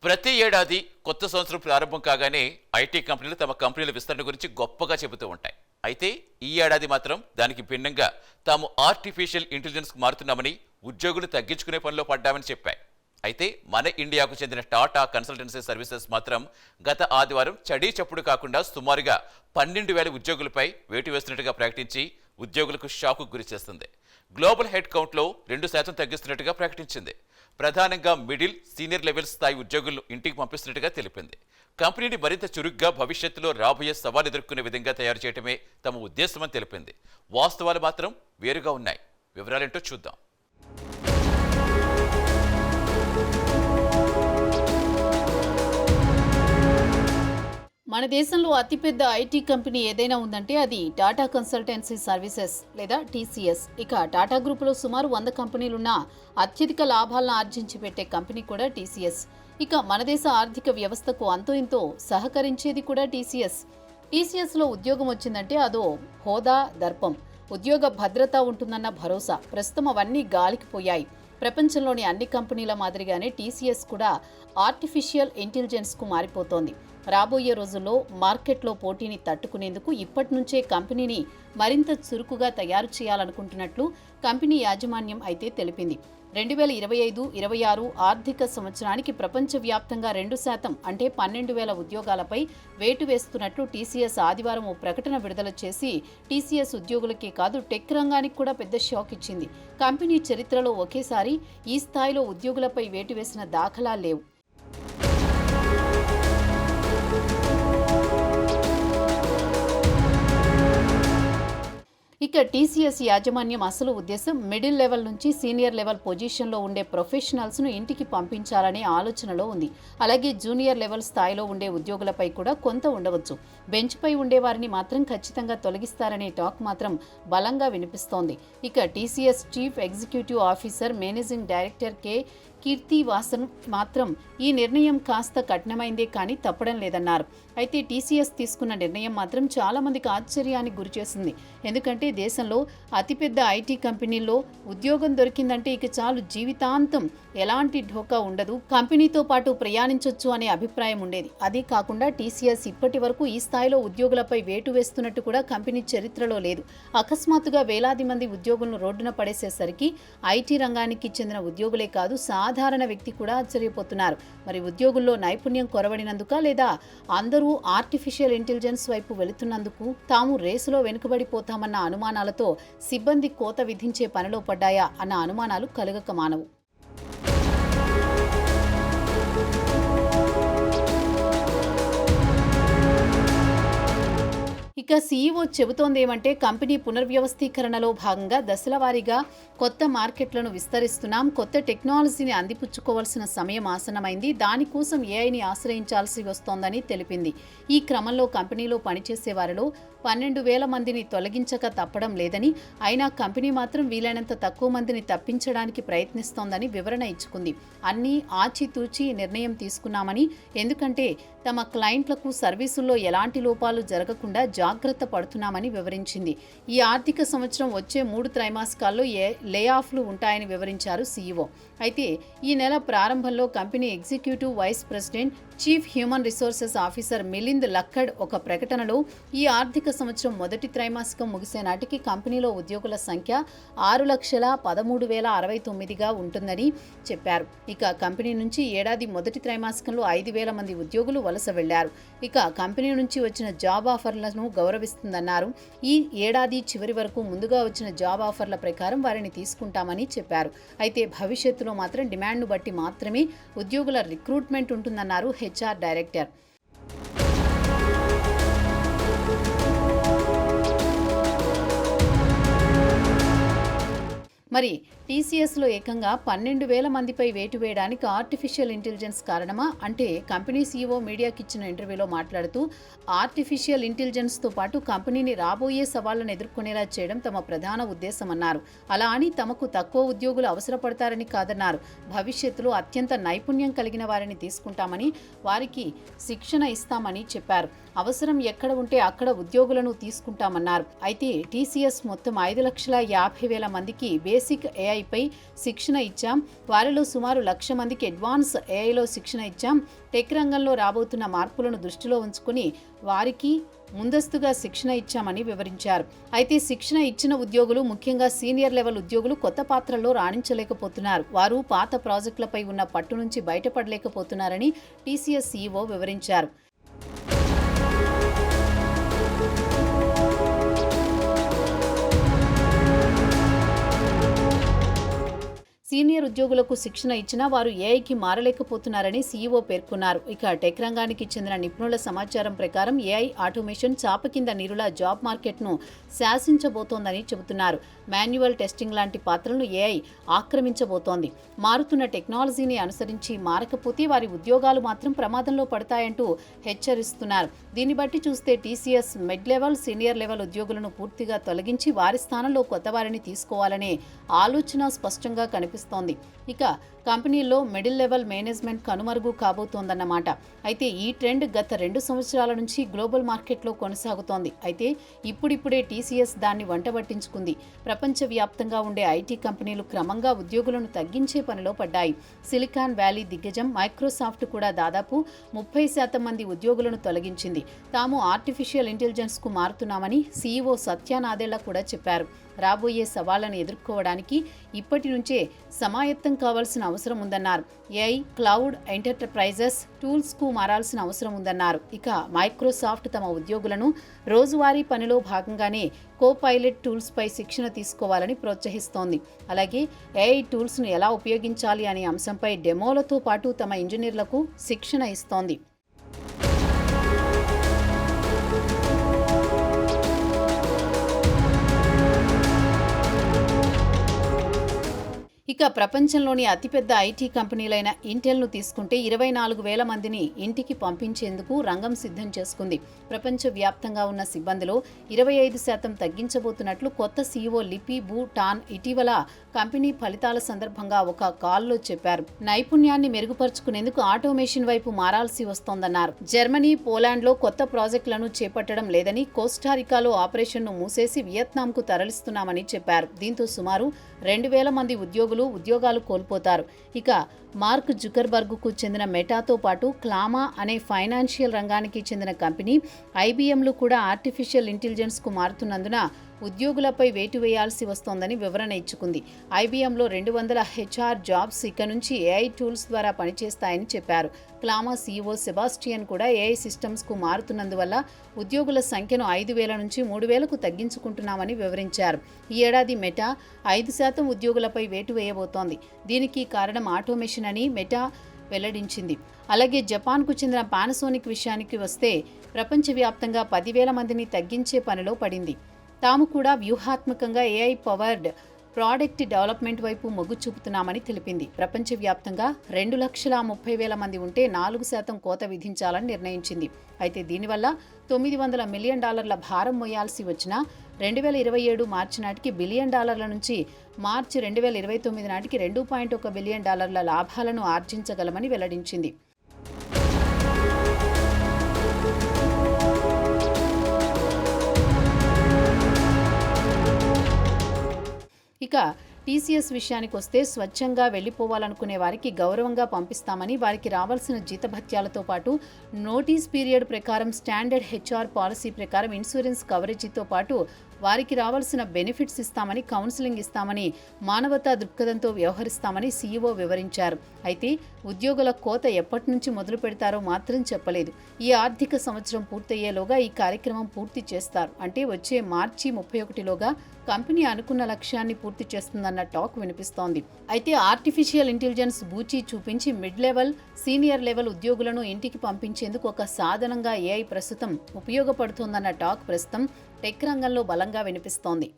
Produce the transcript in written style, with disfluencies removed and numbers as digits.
ప్రతి ఏడాది కొత్త సంవత్సరం ప్రారంభం కాగానే ఐటీ కంపెనీలు తమ కంపెనీల విస్తరణ గురించి గొప్పగా చెబుతూ ఉంటాయి. అయితే ఈ ఏడాది మాత్రం దానికి భిన్నంగా తాము ఆర్టిఫిషియల్ ఇంటెలిజెన్స్కు మారుతున్నామని, ఉద్యోగులు తగ్గించుకునే పనిలో పడ్డామని చెప్పాయి. అయితే మన ఇండియాకు చెందిన టాటా కన్సల్టెన్సీ సర్వీసెస్ మాత్రం గత ఆదివారం చడీ చప్పుడు కాకుండా సుమారుగా 12,000 ఉద్యోగులపై వేటు వేస్తున్నట్టుగా ప్రకటించి ఉద్యోగులకు షాకు గురి చేస్తుంది. గ్లోబల్ హెడ్ కౌంట్లో 2% తగ్గిస్తున్నట్టుగా ప్రకటించింది. ప్రధానంగా మిడిల్, సీనియర్ లెవెల్ స్థాయి ఉద్యోగులను ఇంటికి పంపిస్తున్నట్టుగా తెలిపింది. కంపెనీని మరింత చురుగ్గా భవిష్యత్తులో రాబోయే సవాలు ఎదుర్కొనే విధంగా తయారు చేయడమే తమ ఉద్దేశమని తెలిపింది. వాస్తవాలు మాత్రం వేరుగా ఉన్నాయి. వివరాలేంటో చూద్దాం. మన దేశంలో అతిపెద్ద ఐటీ కంపెనీ ఏదైనా ఉందంటే అది టాటా కన్సల్టెన్సీ సర్వీసెస్ లేదా టీసీఎస్. ఇక టాటా గ్రూపులో సుమారు 100 కంపెనీలున్న అత్యధిక లాభాలను ఆర్జించి పెట్టే కంపెనీ కూడా టీసీఎస్. ఇక మన దేశ ఆర్థిక వ్యవస్థకు అంతో ఇంతో సహకరించేది కూడా టీసీఎస్. టీసీఎస్లో ఉద్యోగం వచ్చిందంటే అదో హోదా, దర్పం, ఉద్యోగ భద్రత ఉంటుందన్న భరోసా. ప్రస్తుతం అవన్నీ గాలికి పోయాయి. ప్రపంచంలోని అన్ని కంపెనీల మాదిరిగానే టీసీఎస్ కూడా ఆర్టిఫిషియల్ ఇంటెలిజెన్స్కు మారిపోతోంది. రాబోయే రోజుల్లో మార్కెట్లో పోటీని తట్టుకునేందుకు ఇప్పటి నుంచే కంపెనీని మరింత చురుకుగా తయారు చేయాలనుకుంటున్నట్లు కంపెనీ యాజమాన్యం అయితే తెలిపింది. 2025-26 ఆర్థిక సంవత్సరానికి ప్రపంచవ్యాప్తంగా 2% అంటే 12,000 ఉద్యోగాలపై వేటు వేస్తున్నట్లు టీసీఎస్ ఆదివారం ఓ ప్రకటన విడుదల చేసి టీసీఎస్ ఉద్యోగులకే కాదు టెక్ రంగానికి కూడా పెద్ద షాక్ ఇచ్చింది. కంపెనీ చరిత్రలో ఒకేసారి ఈ స్థాయిలో ఉద్యోగులపై వేటు వేసిన దాఖలా లేవు. ఇక టీసీఎస్ యాజమాన్యం అసలు ఉద్దేశం మిడిల్ లెవెల్ నుంచి సీనియర్ లెవెల్ పొజిషన్లో ఉండే ప్రొఫెషనల్స్ను ఇంటికి పంపించాలనే ఆలోచనలో ఉంది. అలాగే జూనియర్ లెవెల్ స్థాయిలో ఉండే ఉద్యోగులపై కూడా కొంత ఉండవచ్చు. బెంచ్పై ఉండేవారిని మాత్రం ఖచ్చితంగా తొలగిస్తారనే టాక్ మాత్రం బలంగా వినిపిస్తోంది. ఇక TCS chief executive officer, managing director Krithivasan మాత్రం ఈ నిర్ణయం కాస్త కఠినమైందే కానీ తప్పడం లేదన్నారు. అయితే టీసీఎస్ తీసుకున్న నిర్ణయం మాత్రం చాలా మందికి ఆశ్చర్యానికి గురిచేసింది. ఎందుకంటే దేశంలో అతిపెద్ద ఐటీ కంపెనీల్లో ఉద్యోగం దొరికిందంటే ఇక చాలు, జీవితాంతం ఎలాంటి ఢోకా ఉండదు, కంపెనీతో పాటు ప్రయాణించొచ్చు అనే అభిప్రాయం ఉండేది. అదే కాకుండా టీసీఎస్ ఇప్పటి వరకు ఈ స్థాయిలో ఉద్యోగులపై వేటు వేస్తున్నట్టు కూడా కంపెనీ చరిత్రలో లేదు. అకస్మాత్తుగా వేలాది మంది ఉద్యోగులను రోడ్డున పడేసేసరికి ఐటీ రంగానికి చెందిన ఉద్యోగులే కాదు, సాధారణ వ్యక్తి కూడా ఆశ్చర్యపోతున్నారు. మరి ఉద్యోగుల్లో నైపుణ్యం కొరవడినందుక లేదా అందరూ ఆర్టిఫిషియల్ ఇంటెలిజెన్స్ వైపు వెళుతున్నందుకు తాము రేసులో వెనుకబడిపోతామన్న అనుమానాలతో సిబ్బంది కోత విధించే పనిలో పడ్డాయా అన్న అనుమానాలు కలగక మానవు. ఇక సీఈఓ చెబుతోందేమంటే కంపెనీ పునర్వ్యవస్థీకరణలో భాగంగా దశలవారీగా కొత్త మార్కెట్లను విస్తరిస్తున్నాం. కొత్త టెక్నాలజీని అందిపుచ్చుకోవాల్సిన సమయం ఆసన్నమైంది. దానికోసం ఏఐని ఆశ్రయించాల్సి వస్తోందని తెలిపింది. ఈ క్రమంలో కంపెనీలో పనిచేసే వారిలో 12,000 మందిని తొలగించక తప్పడం లేదని, అయినా కంపెనీ మాత్రం వీలైనంత తక్కువ మందిని తప్పించడానికి ప్రయత్నిస్తోందని వివరణ ఇచ్చుకుంది. అన్నీ ఆచితూచి నిర్ణయం తీసుకున్నామని, ఎందుకంటే తమ క్లయింట్లకు సర్వీసుల్లో ఎలాంటి లోపాలు జరగకుండా జాగ్రత్త పడుతున్నామని వివరించింది. ఈ ఆర్థిక సంవత్సరం వచ్చే 3 త్రైమాసికాల్లో లే ఆఫ్లు ఉంటాయని వివరించారు సీఈఓ. అయితే ఈ నెల ప్రారంభంలో company executive vice president, chief human resources officer Milind Lakkad ఒక ప్రకటనలో ఈ ఆర్థిక సంవత్సరం మొదటి త్రైమాసికం ముగిసే నాటికి కంపెనీలో ఉద్యోగుల సంఖ్య 6,13,069గా ఉంటుందని చెప్పారు. ఇక కంపెనీ నుంచి ఏడాది మొదటి త్రైమాసికంలో 5,000 మంది ఉద్యోగులు వలస వెళ్లారు. ఇక కంపెనీ నుంచి వచ్చిన జాబ్ ఆఫర్లను గౌరవిస్తుందన్నారు. ఈ ఏడాది చివరి వరకు ముందుగా వచ్చిన జాబ్ ఆఫర్ల ప్రకారం వారిని తీసుకుంటామని చెప్పారు. అయితే భవిష్యత్తులో మాత్రం డిమాండ్ను బట్టి మాత్రమే ఉద్యోగుల రిక్రూట్మెంట్ ఉంటుందన్నారు హెచ్ఆర్ డైరెక్టర్. మరి టీసీఎస్లో ఏకంగా 12,000 మందిపై వేటు వేయడానికి ఆర్టిఫిషియల్ ఇంటెలిజెన్స్ కారణమా అంటే కంపెనీ సీఈఓ మీడియాకి ఇచ్చిన ఇంటర్వ్యూలో మాట్లాడుతూ ఆర్టిఫిషియల్ ఇంటెలిజెన్స్తో పాటు కంపెనీని రాబోయే సవాళ్లను ఎదుర్కొనేలా చేయడం తమ ప్రధాన ఉద్దేశమన్నారు. అలా అని తమకు తక్కువ ఉద్యోగులు అవసరపడతారని కాదన్నారు. భవిష్యత్తులో అత్యంత నైపుణ్యం కలిగిన వారిని తీసుకుంటామని, వారికి శిక్షణ ఇస్తామని చెప్పారు. అవసరం ఎక్కడ ఉంటే అక్కడ ఉద్యోగులను తీసుకుంటామన్నారు. అయితే టీసీఎస్ మొత్తం 5,50,000 మందికి బేసిక్ ఏఐ ఏఐపై శిక్షణ ఇచ్చాం. వారిలో సుమారు 1,00,000 మందికి అడ్వాన్స్ ఏఐలో శిక్షణ ఇచ్చాం. టెక్ రంగంలో రాబోతున్న మార్పులను దృష్టిలో ఉంచుకుని వారికి ముందస్తుగా శిక్షణ ఇచ్చామని వివరించారు. అయితే శిక్షణ ఇచ్చిన ఉద్యోగులు, ముఖ్యంగా సీనియర్ లెవెల్ ఉద్యోగులు కొత్త పాత్రల్లో రాణించలేకపోతున్నారు. వారు పాత ప్రాజెక్టులపై ఉన్న పట్టు నుంచి బయటపడలేకపోతున్నారని టీసీఎస్ సీఈఓ వివరించారు. సీనియర్ ఉద్యోగులకు శిక్షణ ఇచ్చినా వారు ఏఐకి మారలేకపోతున్నారని సీఈఓ పేర్కొన్నారు. ఇక టెక్ రంగానికి చెందిన నిపుణుల సమాచారం ప్రకారం ఏఐ ఆటోమేషన్ చాప కింద నీరులా జాబ్ మార్కెట్ను శాసించబోతోందని చెబుతున్నారు. మాన్యువల్ టెస్టింగ్ లాంటి పాత్రలను ఏఐ ఆక్రమించబోతోంది. మారుతున్న టెక్నాలజీని అనుసరించి మారకపోతే వారి ఉద్యోగాలు మాత్రం ప్రమాదంలో పడతాయంటూ హెచ్చరిస్తున్నారు. దీన్ని బట్టి చూస్తే TCS mid level, senior level ఉద్యోగులను పూర్తిగా తొలగించి వారి స్థానంలో కొత్త వారిని తీసుకోవాలనే ఆలోచన స్పష్టంగా కనిపిస్తోంది. ఇక కంపెనీల్లో మిడిల్ లెవెల్ మేనేజ్మెంట్ కనుమరుగు కాబోతోందన్నమాట. అయితే ఈ ట్రెండ్ గత 2 సంవత్సరాల నుంచి గ్లోబల్ మార్కెట్లో కొనసాగుతోంది. అయితే ఇప్పుడిప్పుడే టీసీఎస్ దాన్ని వంటబట్టించుకుంది. ప్రపంచవ్యాప్తంగా ఉండే ఐటీ కంపెనీలు క్రమంగా ఉద్యోగులను తగ్గించే పనిలో పడ్డాయి. సిలికాన్ వ్యాలీ దిగ్గజం మైక్రోసాఫ్ట్ కూడా దాదాపు 30% మంది ఉద్యోగులను తొలగించింది. తాము ఆర్టిఫిషియల్ ఇంటెలిజెన్స్కు మారుతున్నామని సీఈఓ సత్య నాదెళ్ల కూడా చెప్పారు. రాబోయే సవాళ్లను ఎదుర్కోవడానికి ఇప్పటి నుంచే సమాయత్తం కావాల్సిన అవసరం ఉందన్నారు. ఏఐ, క్లౌడ్, ఎంటర్ప్రైజెస్ టూల్స్కు మారాల్సిన అవసరం ఉందన్నారు. ఇక మైక్రోసాఫ్ట్ తమ ఉద్యోగులను రోజువారీ పనిలో భాగంగానే కోపైలట్ టూల్స్పై శిక్షణ తీసుకోవాలని ప్రోత్సహిస్తోంది. అలాగే ఏఐ టూల్స్ను ఎలా ఉపయోగించాలి అనే అంశంపై డెమోలతో పాటు తమ ఇంజనీర్లకు శిక్షణ ఇస్తోంది. ఇక ప్రపంచంలోని అతిపెద్ద ఐటీ కంపెనీలైన ఇంటెల్ను తీసుకుంటే 24,000 మందిని ఇంటికి పంపించేందుకు రంగం సిద్ధం చేసుకుంది. ప్రపంచవ్యాప్తంగా ఉన్న సిబ్బందిలో 25% తగ్గించబోతున్నట్లు కొత్త సీఈఓ లిపి బూ టాన్ ఇటీవల కంపెనీ ఫలితాల సందర్భంగా ఒక కాల్లో చెప్పారు. నైపుణ్యాన్ని మెరుగుపరుచుకునేందుకు ఆటోమేషన్ వైపు మారాల్సి వస్తోందన్నారు. జర్మనీ, పోలాండ్లో కొత్త ప్రాజెక్టులను చేపట్టడం లేదని, కోస్టారికాలో ఆపరేషన్ను మూసేసి వియత్నాంకు తరలిస్తున్నామని చెప్పారు. దీంతో సుమారు 2,000 మంది ఉద్యోగాలు కోల్పోతారు. ఇక మార్క్ జుకర్బర్గ్కు చెందిన మెటాతో పాటు క్లామా అనే ఫైనాన్షియల్ రంగానికి చెందిన కంపెనీ ఐబీఎంలు కూడా ఆర్టిఫిషియల్ ఇంటెలిజెన్స్కు మారుతున్నందున ఉద్యోగులపై వేటు వేయాల్సి వస్తోందని వివరణ ఇచ్చుకుంది. ఐబీఎంలో 200 హెచ్ఆర్ జాబ్స్ ఇక నుంచి ఏఐ టూల్స్ ద్వారా పనిచేస్తాయని చెప్పారు. క్లామా సీఈఓ సెబాస్టియన్ కూడా ఏఐ సిస్టమ్స్కు మారుతున్నందువల్ల ఉద్యోగుల సంఖ్యను 5,000 నుంచి 3,000కు తగ్గించుకుంటున్నామని వివరించారు. ఈ ఏడాది మెటా 5% ఉద్యోగులపై వేటు వేయబోతోంది. దీనికి కారణం ఆటోమేషన్ అని మెటా వెల్లడించింది. అలాగే జపాన్కు చెందిన పానాసోనిక్ విషయానికి వస్తే ప్రపంచవ్యాప్తంగా 10,000 మందిని తగ్గించే పనిలో పడింది. తాము కూడా వ్యూహాత్మకంగా ఏఐ పవర్డ్ ప్రోడక్ట్ డెవలప్మెంట్ వైపు మొగ్గు చూపుతున్నామని తెలిపింది. ప్రపంచవ్యాప్తంగా 2,30,000 మంది ఉంటే 4% కోత విధించాలని నిర్ణయించింది. అయితే దీనివల్ల $900 మిలియన్ భారం మోయాల్సి వచ్చినా 2027 మార్చి నాటికి $1 బిలియన్ నుంచి మార్చి 2029 నాటికి $2.1 బిలియన్ లాభాలను ఆర్జించగలమని వెల్లడించింది. ఇక టీసీఎస్ విషయానికి వస్తే స్వచ్ఛంగా వెళ్లిపోవాలనుకునే వారికి గౌరవంగా పంపిస్తామని, వారికి రావాల్సిన జీతభత్యాలతో పాటు నోటీస్ పీరియడ్ ప్రకారం స్టాండర్డ్ హెచ్ఆర్ పాలసీ ప్రకారం ఇన్సూరెన్స్ కవరేజీతో పాటు వారికి రావాల్సిన బెనిఫిట్స్ ఇస్తామని, కౌన్సిలింగ్ ఇస్తామని, మానవతా దృక్పథంతో వ్యవహరిస్తామని సీఈఓ వివరించారు. అయితే ఉద్యోగుల కోత ఎప్పటి నుంచి మొదలు పెడతారో మాత్రం చెప్పలేదు. ఈ ఆర్థిక సంవత్సరం పూర్తయ్యేలోగా ఈ కార్యక్రమం పూర్తి చేస్తారు. అంటే వచ్చే మార్చి 31లోగా కంపెనీ అనుకున్న లక్ష్యాన్ని పూర్తి చేస్తుందన్న టాక్ వినిపిస్తోంది. అయితే ఆర్టిఫిషియల్ ఇంటెలిజెన్స్ బూచి చూపించి మిడ్ లెవెల్, సీనియర్ లెవెల్ ఉద్యోగులను ఇంటికి పంపించేందుకు ఒక సాధనంగా ఏఐ ప్రస్తుతం ఉపయోగపడుతోందన్న టాక్ ప్రస్తుతం టెక్ రంగంలో బలంగా వినిపిస్తోంది.